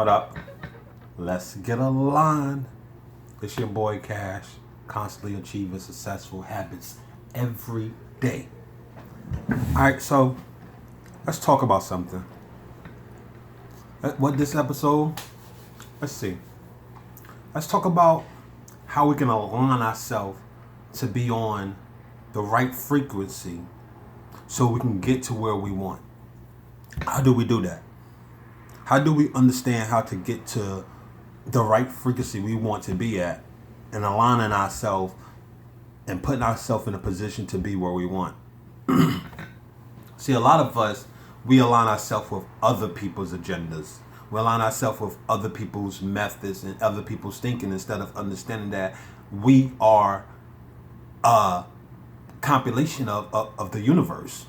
What up? Let's get aligned. It's your boy Cash, constantly achieving successful habits every day. Alright, so let's talk about something. What this episode? Let's see. Let's talk about how we can align ourselves to be on the right frequency so we can get to where we want. How do we do that? How do we understand how to get to the right frequency we want to be at and aligning ourselves and putting ourselves in a position to be where we want? See, a lot of us, we align ourselves with other people's agendas. We align ourselves with other people's methods and other people's thinking instead of understanding that we are a compilation of the universe.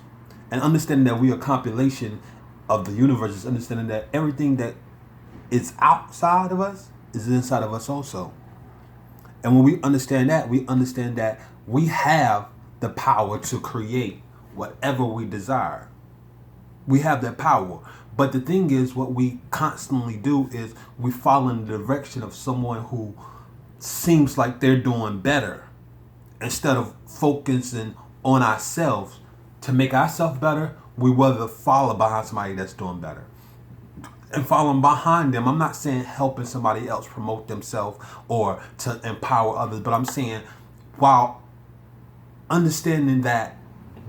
And understanding that we are a compilation of the universe is understanding that everything that is outside of us is inside of us also. And when we understand that we have the power to create whatever we desire. We have that power. But the thing is, what we constantly do is we follow in the direction of someone who seems like they're doing better instead of focusing on ourselves to make ourselves better. We rather follow behind somebody that's doing better. And following behind them, I'm not saying helping somebody else promote themselves or to empower others, but I'm saying while understanding that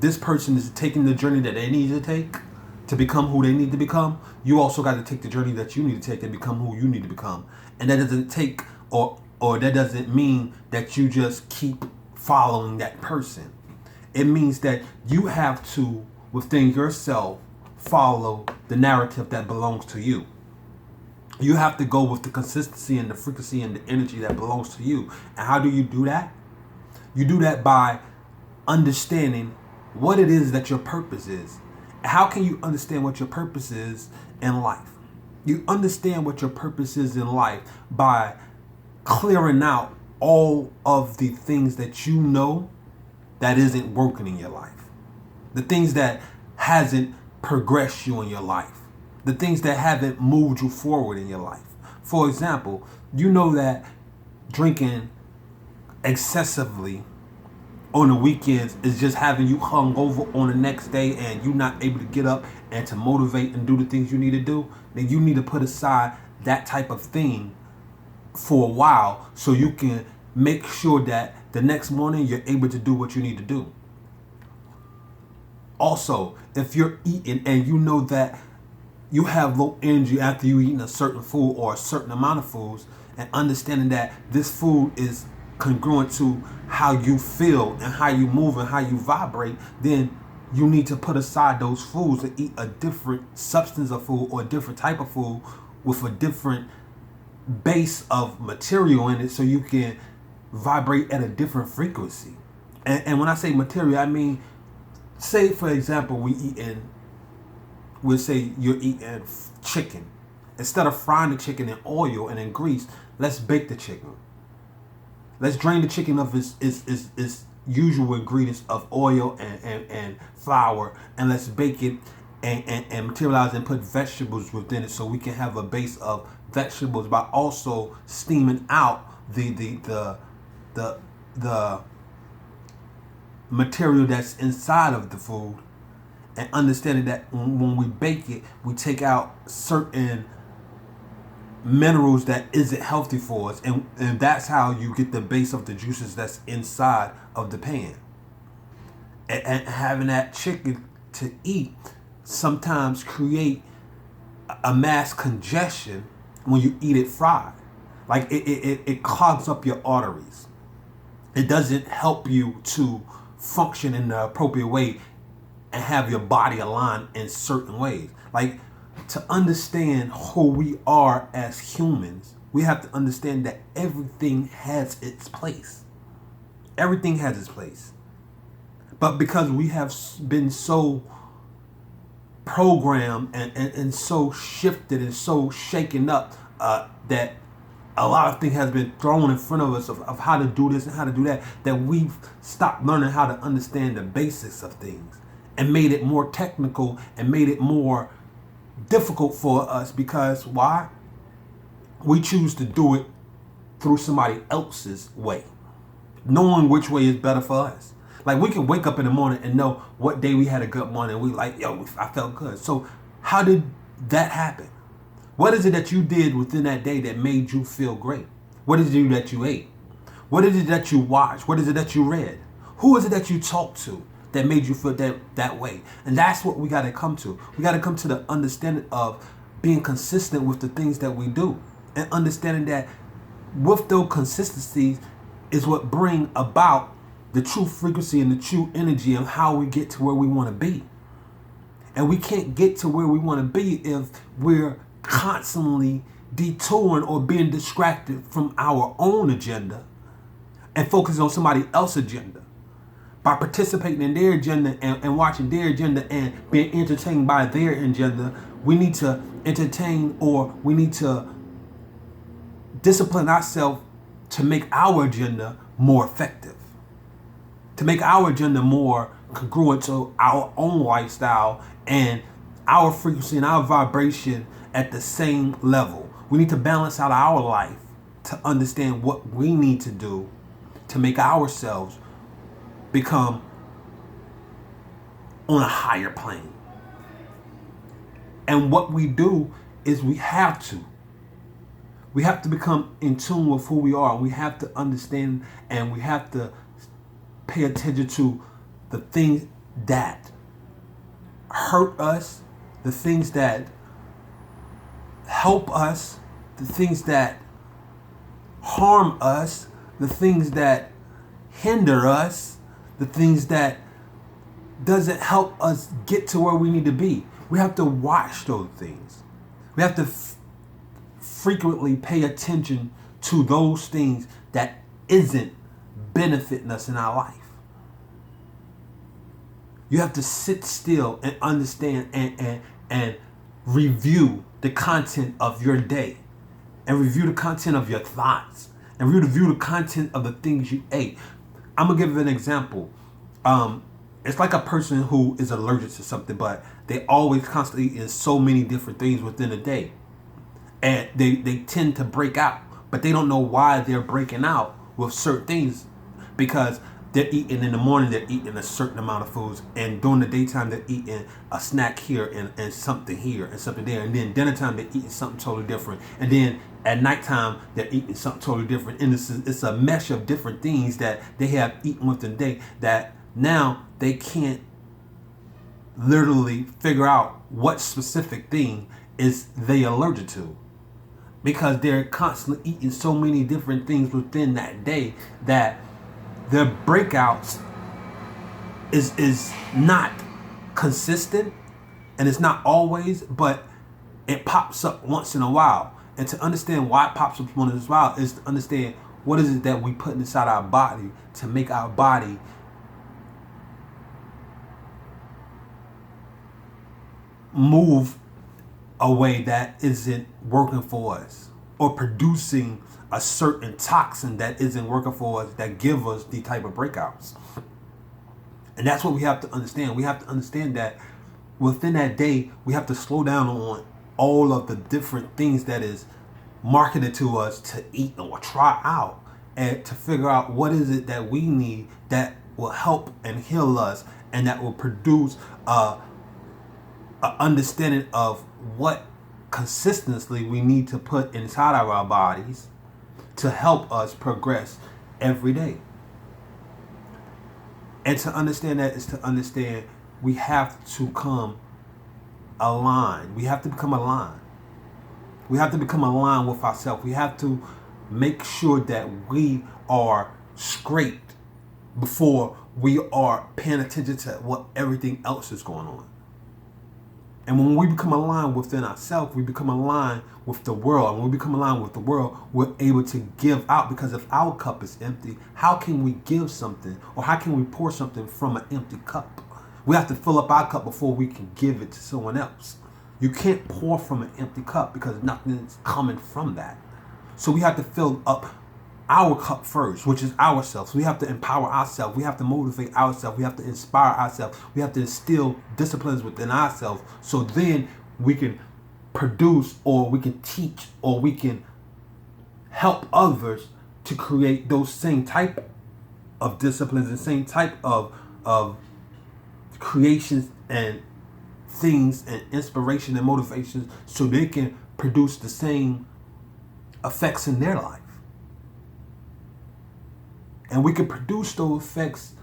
this person is taking the journey that they need to take to become who they need to become, you also got to take the journey that you need to take and become who you need to become. And that doesn't take or that doesn't mean that you just keep following that person. It means that you have to, within yourself, follow the narrative that belongs to you. You have to go with the consistency and the frequency and the energy that belongs to you. And how do you do that? You do that by understanding what it is that your purpose is. How can you understand what your purpose is in life? You understand what your purpose is in life by clearing out all of the things that you know that isn't working in your life. The things that hasn't progressed you in your life. The things that haven't moved you forward in your life. For example, you know that drinking excessively on the weekends is just having you hung over on the next day and you're not able to get up and to motivate and do the things you need to do. Then you need to put aside that type of thing for a while so you can make sure that the next morning you're able to do what you need to do. Also, if you're eating and you know that you have low energy after you eating a certain food or a certain amount of foods, and understanding that this food is congruent to how you feel and how you move and how you vibrate, then you need to put aside those foods and eat a different substance of food or a different type of food with a different base of material in it so you can vibrate at a different frequency. And when I say material, I mean, say for example, we'll say you're eating chicken. Instead of frying the chicken in oil and in grease, let's bake the chicken. Let's drain the chicken of its usual ingredients of oil and flour, and let's bake it and materialize and put vegetables within it so we can have a base of vegetables by also steaming out the material that's inside of the food, and understanding that when we bake it, we take out certain minerals that isn't healthy for us, and that's how you get the base of the juices that's inside of the pan. And having that chicken to eat sometimes create a mass congestion when you eat it fried. Like it clogs up your arteries. It doesn't help you to function in the appropriate way and have your body aligned in certain ways. Like, to understand who we are as humans, we have to understand that everything has its place. Everything has its place. But because we have been so programmed and so shifted and so shaken up that a lot of things has been thrown in front of us of how to do this and how to do that, that we've stopped learning how to understand the basics of things and made it more technical and made it more difficult for us. Because why? we choose to do it through somebody else's way, knowing which way is better for us. Like, we can wake up in the morning and know what day we had a good morning. We like, yo, I felt good. So how did that happen? What is it that you did within that day that made you feel great? What is it that you ate? What is it that you watched? What is it that you read? Who is it that you talked to that made you feel that way? And that's what we got to come to. We got to come to the understanding of being consistent with the things that we do, and understanding that with those consistencies is what bring about the true frequency and the true energy of how we get to where we want to be. And we can't get to where we want to be if we're constantly detouring or being distracted from our own agenda and focusing on somebody else's agenda. By participating in their agenda and watching their agenda and being entertained by their agenda, we need to entertain, or we need to discipline ourselves to make our agenda more effective, to make our agenda more congruent to our own lifestyle and our frequency and our vibration at the same level. We need to balance out our life to understand what we need to do to make ourselves become on a higher plane. And what we do is we have to become in tune with who we are. We have to understand, and we have to pay attention to the things that hurt us, the things that help us, the things that harm us, the things that hinder us, the things that doesn't help us get to where we need to be. We have to watch those things. We have to frequently pay attention to those things that isn't benefiting us in our life. You have to sit still and understand and review the content of your day, and review the content of your thoughts, and review the content of the things you ate. I'm gonna give you an example. It's like a person who is allergic to something, but they always constantly eat so many different things within a day, and they tend to break out, but they don't know why they're breaking out with certain things, because they're eating in the morning, they're eating a certain amount of foods, and during the daytime they're eating a snack here and something here and something there, and then dinner time they're eating something totally different, and then at nighttime they're eating something totally different. And it's a mesh of different things that they have eaten within the day that now they can't literally figure out what specific thing is they allergic to, because they're constantly eating so many different things within that day that their breakouts is not consistent, and it's not always, but it pops up once in a while. And to understand why it pops up once in a while is to understand what is it that we put inside our body to make our body move a way that isn't working for us, or producing a certain toxin that isn't working for us, that give us the type of breakouts. And that's what we have to understand. We have to understand that within that day, we have to slow down on all of the different things that is marketed to us to eat or try out, and to figure out what is it that we need that will help and heal us, and that will produce a understanding of what consistently we need to put inside of our bodies to help us progress every day. And to understand that is to understand we have to come aligned. We have to become aligned. We have to become aligned with ourselves. We have to make sure that we are straight before we are paying attention to what everything else is going on. And when we become aligned within ourselves, we become aligned with the world. And when we become aligned with the world, we're able to give out. Because if our cup is empty, how can we give something? Or how can we pour something from an empty cup? We have to fill up our cup before we can give it to someone else. You can't pour from an empty cup, because nothing is coming from that. So we have to fill up our cup first, which is ourselves. We have to empower ourselves. We have to motivate ourselves. We have to inspire ourselves. We have to instill disciplines within ourselves, so then we can produce, or we can teach, or we can help others to create those same type of disciplines and same type of creations and things and inspiration and motivations so they can produce the same effects in their life. And we can produce those effects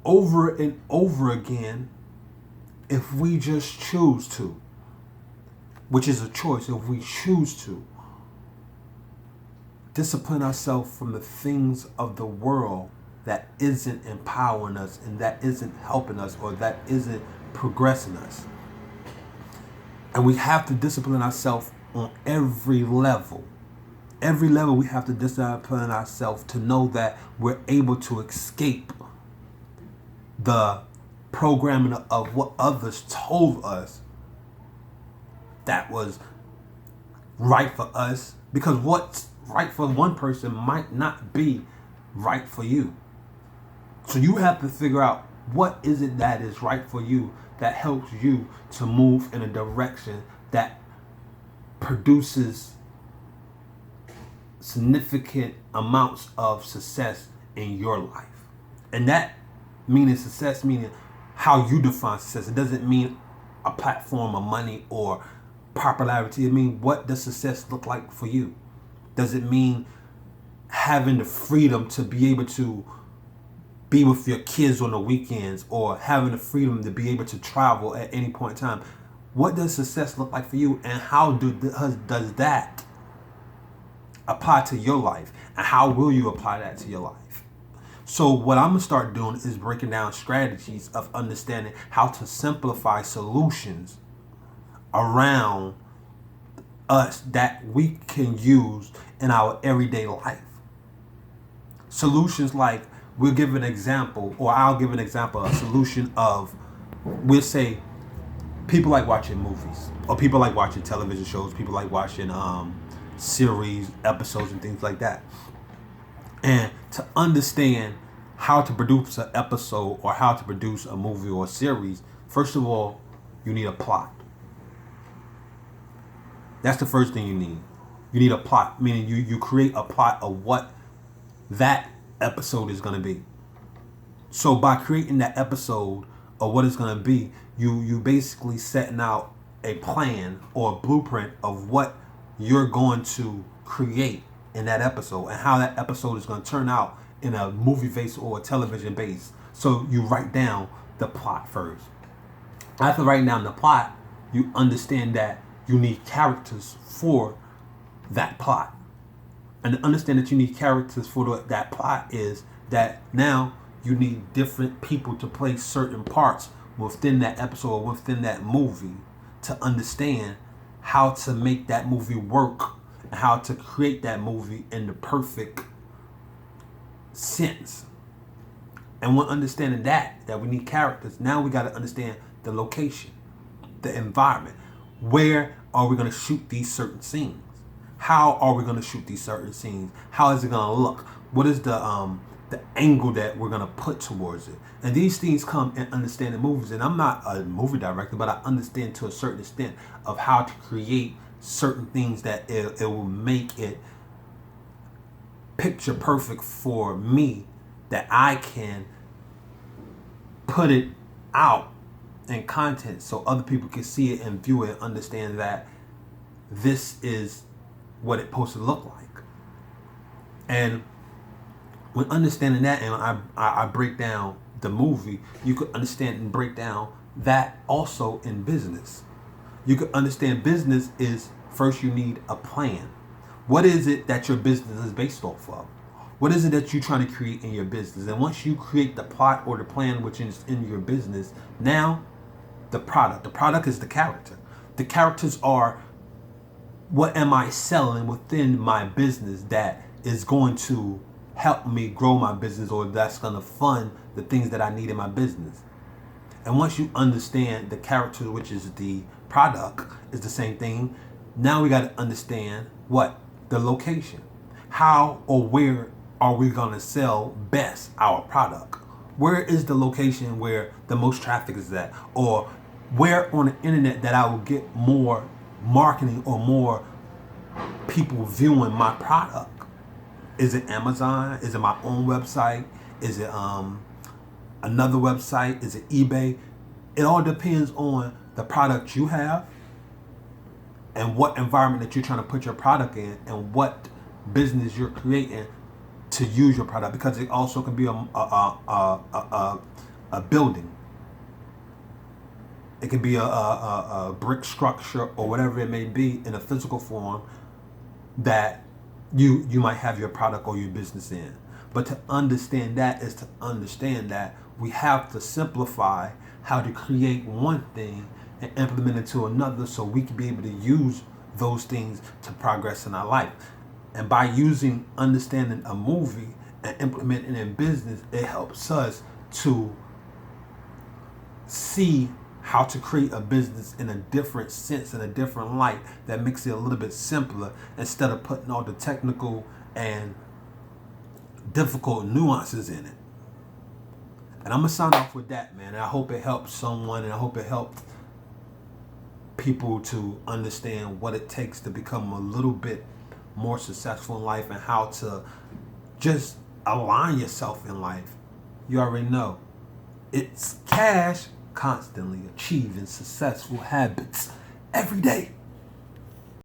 over and over again if we just choose to, which is a choice. If we choose to discipline ourselves from the things of the world that isn't empowering us and that isn't helping us or that isn't progressing us. And we have to discipline ourselves on every level. Every level we have to discipline ourselves to know that we're able to escape the programming of what others told us that was right for us, because what's right for one person might not be right for you. So you have to figure out what is it that is right for you, that helps you to move in a direction that produces significant amounts of success in your life. And that meaning success, meaning how you define success. It doesn't mean a platform of money or popularity. It means, what does success look like for you? Does it mean having the freedom to be able to be with your kids on the weekends, or having the freedom to be able to travel at any point in time? What does success look like for you, and how does that apply to your life, and how will you apply that to your life? So what I'm gonna start doing is breaking down strategies of understanding how to simplify solutions around us that we can use in our everyday life. Solutions like, we'll give an example, or I'll give an example, a solution of, we'll say, people like watching movies, or people like watching television shows, people like watching series, episodes, and things like that. And to understand how to produce an episode or how to produce a movie or a series, first of all, you need a plot. That's the first thing you need. You need a plot, meaning you create a plot of what that episode is going to be. So by creating that episode of what it's going to be, you basically setting out a plan or a blueprint of what you're going to create in that episode and how that episode is going to turn out in a movie base or a television base. So you write down the plot first. After writing down the plot, you understand that you need characters for that plot. And to understand that you need characters for that plot is that now you need different people to play certain parts within that episode or within that movie to understand how to make that movie work and how to create that movie in the perfect sense. And when understanding that we need characters, now we got to understand the location, the environment. Where are we going to shoot these certain scenes? How are we going to shoot these certain scenes? How is it going to look? What is the angle that we're going to put towards it? And these things come in understanding movies. And I'm not a movie director, but I understand to a certain extent of how to create certain things that it will make it picture perfect for me, that I can put it out in content so other people can see it and view it and understand that this is what it's supposed to look like. And when understanding that, and I break down the movie, you could understand and break down that also in business. You could understand business is, first you need a plan. What is it that your business is based off of? What is it that you're trying to create in your business? And once you create the plot or the plan which is in your business, now the product is the character. The characters are, what am I selling within my business that is going to help me grow my business, or that's going to fund the things that I need in my business? And once you understand the character, which is the product, is the same thing. Now we got to understand what? The location. How or where are we going to sell best our product? Where is the location where the most traffic is at? Or where on the internet that I will get more marketing or more people viewing my product. Is it Amazon? Is it my own website? Is it another website? Is it eBay? It all depends on the product you have and what environment that you're trying to put your product in and what business you're creating to use your product, because it also can be a building. It can be a brick structure or whatever it may be in a physical form that you might have your product or your business in. But to understand that is to understand that we have to simplify how to create one thing and implement it to another, so we can be able to use those things to progress in our life. And by understanding a movie and implementing it in business, it helps us to see how to create a business in a different sense, in a different light, that makes it a little bit simpler, instead of putting all the technical and difficult nuances in it. And I'm going to sign off with that, man. And I hope it helps someone, and I hope it helped people to understand what it takes to become a little bit more successful in life, and how to just align yourself in life. You already know. It's cash, constantly achieving successful habits every day.